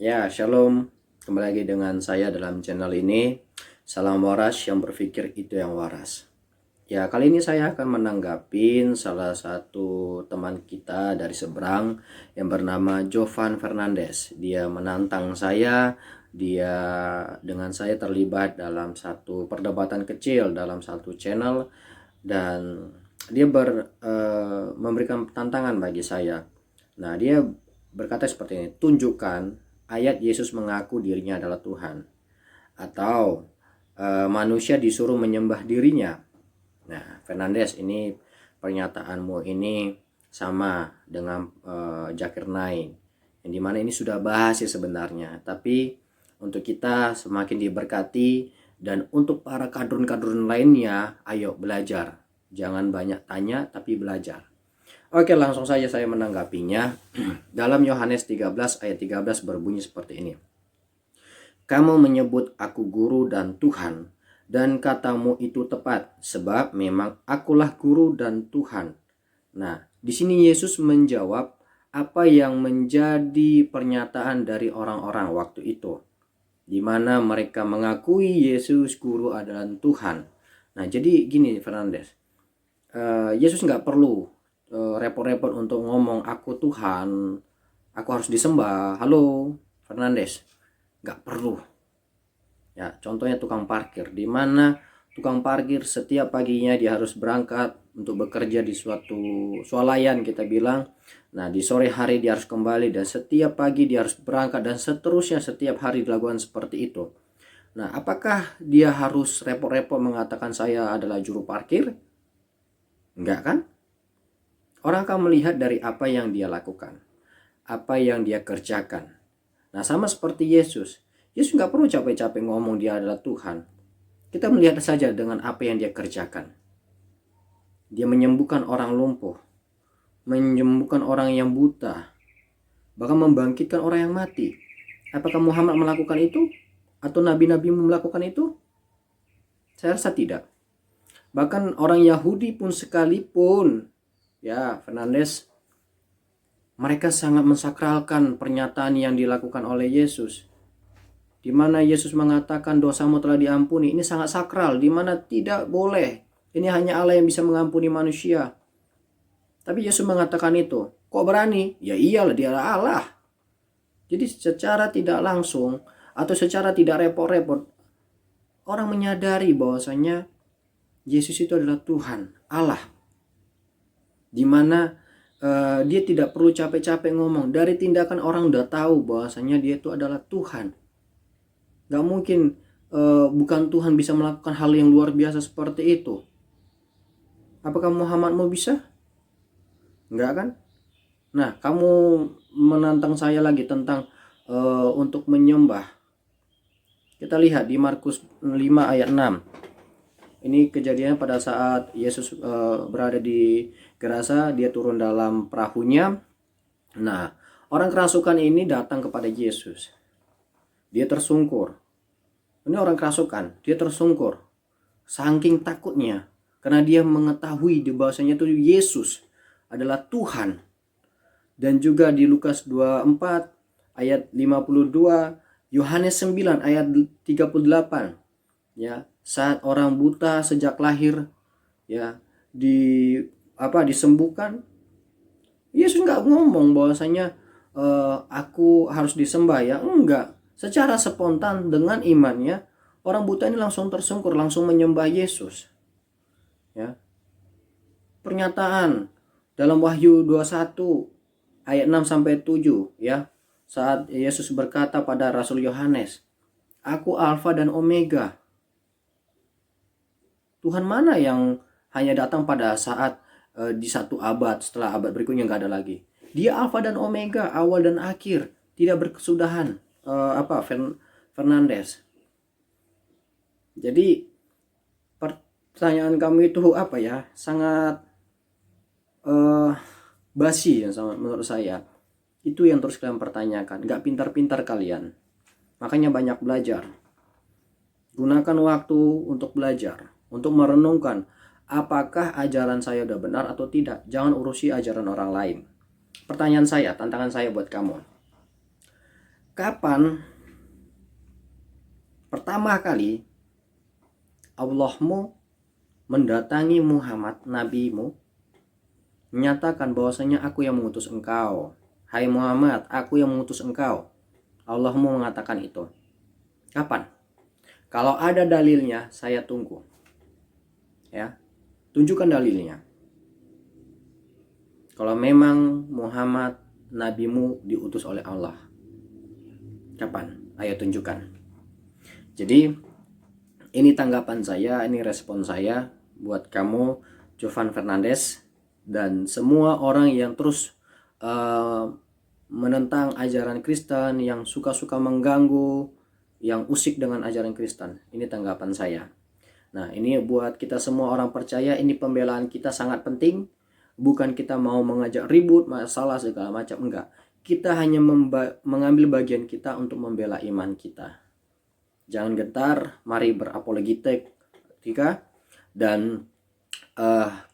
Ya, shalom. Kembali lagi dengan saya dalam channel ini. Salam waras, yang berpikir itu yang waras. Ya, kali ini saya akan menanggapin salah satu teman kita dari seberang yang bernama Jovan Fernandes. Dia menantang saya, dia dengan saya terlibat dalam satu perdebatan kecil dalam satu channel, dan dia memberikan tantangan bagi saya. Nah, dia berkata seperti ini, tunjukkan ayat Yesus mengaku dirinya adalah Tuhan, atau manusia disuruh menyembah dirinya. Nah, Fernandes, ini pernyataanmu ini sama dengan Zakir Naik, yang dimana ini sudah bahas ya sebenarnya, tapi untuk kita semakin diberkati, dan untuk para kadrun-kadrun lainnya, ayo belajar, jangan banyak tanya tapi belajar. Oke, langsung saja saya menanggapinya. Dalam Yohanes 13 ayat 13 berbunyi seperti ini. Kamu menyebut aku guru dan Tuhan, dan katamu itu tepat, sebab memang akulah guru dan Tuhan. Nah, di sini Yesus menjawab apa yang menjadi pernyataan dari orang-orang waktu itu, di mana mereka mengakui Yesus guru adalah Tuhan. Nah, jadi gini Fernandes, Yesus nggak perlu repot-repot untuk ngomong aku Tuhan, aku harus disembah. Halo Fernandes, nggak perlu. Ya, contohnya tukang parkir, di mana tukang parkir setiap paginya dia harus berangkat untuk bekerja di suatu swalayan kita bilang. Nah, di sore hari dia harus kembali, dan setiap pagi dia harus berangkat, dan seterusnya setiap hari dilakukan seperti itu. Nah, apakah dia harus repot-repot mengatakan saya adalah juru parkir? Enggak kan? Orang akan melihat dari apa yang dia lakukan, apa yang dia kerjakan. Nah, sama seperti Yesus. Yesus nggak perlu capek-capek ngomong dia adalah Tuhan. Kita melihat saja dengan apa yang dia kerjakan. Dia menyembuhkan orang lumpuh, menyembuhkan orang yang buta, bahkan membangkitkan orang yang mati. Apakah Muhammad melakukan itu? Atau nabi-nabi melakukan itu? Saya rasa tidak. Bahkan orang Yahudi pun sekalipun, ya Fernandes, mereka sangat mensakralkan pernyataan yang dilakukan oleh Yesus, di mana Yesus mengatakan dosamu telah diampuni. Ini sangat sakral, di mana tidak boleh. Ini hanya Allah yang bisa mengampuni manusia. Tapi Yesus mengatakan itu. Kok berani? Ya iyalah, dia Allah. Jadi secara tidak langsung atau secara tidak repot-repot, orang menyadari bahwasanya Yesus itu adalah Tuhan, Allah. Di mana dia tidak perlu capek-capek ngomong. Dari tindakan orang udah tahu bahwasanya dia itu adalah Tuhan. Gak mungkin bukan Tuhan bisa melakukan hal yang luar biasa seperti itu. Apakah Muhammad mau bisa? Enggak kan? Nah, kamu menantang saya lagi tentang untuk menyembah. Kita lihat di Markus 5 ayat 6. Ini kejadiannya pada saat Yesus berada di Gerasa, dia turun dalam perahunya. Nah, orang kerasukan ini datang kepada Yesus. Dia tersungkur. Ini orang kerasukan, dia tersungkur. Saking takutnya, karena dia mengetahui di bahwasanya itu Yesus adalah Tuhan. Dan juga di Lukas 24 ayat 52, Yohanes 9 ayat 38, ya, saat orang buta sejak lahir ya disembuhkan, Yesus nggak ngomong bahwasanya aku harus disembah, ya enggak. Secara spontan dengan imannya, orang buta ini langsung tersungkur, langsung menyembah Yesus. Ya. Pernyataan dalam Wahyu 21 ayat 6 sampai 7, ya. Saat Yesus berkata pada Rasul Yohanes, "Aku Alfa dan Omega." Tuhan mana yang hanya datang pada saat di satu abad, setelah abad berikutnya nggak ada lagi. Dia Alfa dan Omega, awal dan akhir, tidak berkesudahan. Fernandes. Jadi pertanyaan kamu itu apa ya? Sangat basi ya menurut saya. Itu yang terus kalian pertanyakan. Nggak pintar-pintar kalian. Makanya banyak belajar. Gunakan waktu untuk belajar, untuk merenungkan apakah ajaran saya udah benar atau tidak. Jangan urusi ajaran orang lain. Pertanyaan saya, tantangan saya buat kamu. kapan pertama kali Allahmu mendatangi Muhammad, nabimu, menyatakan bahwasanya aku yang mengutus engkau. Hai Muhammad, aku yang mengutus engkau. Allahmu mengatakan itu. Kapan? Kalau ada dalilnya, saya tunggu. Ya, tunjukkan dalilnya. Kalau memang Muhammad nabimu diutus oleh Allah, kapan? Ayo tunjukkan. Jadi ini tanggapan saya, ini respon saya buat kamu, Jovan Fernandes, dan semua orang yang terus menentang ajaran Kristen, yang suka-suka mengganggu, yang usik dengan ajaran Kristen. Ini tanggapan saya. Nah, ini buat kita semua orang percaya, ini pembelaan kita sangat penting. Bukan kita mau mengajak ribut, masalah segala macam, enggak. Kita hanya mengambil bagian kita untuk membela iman kita. Jangan gentar, mari berapologetika dan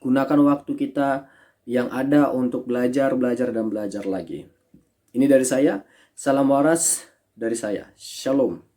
gunakan waktu kita yang ada untuk belajar dan belajar lagi. Ini dari saya, salam waras dari saya. Shalom.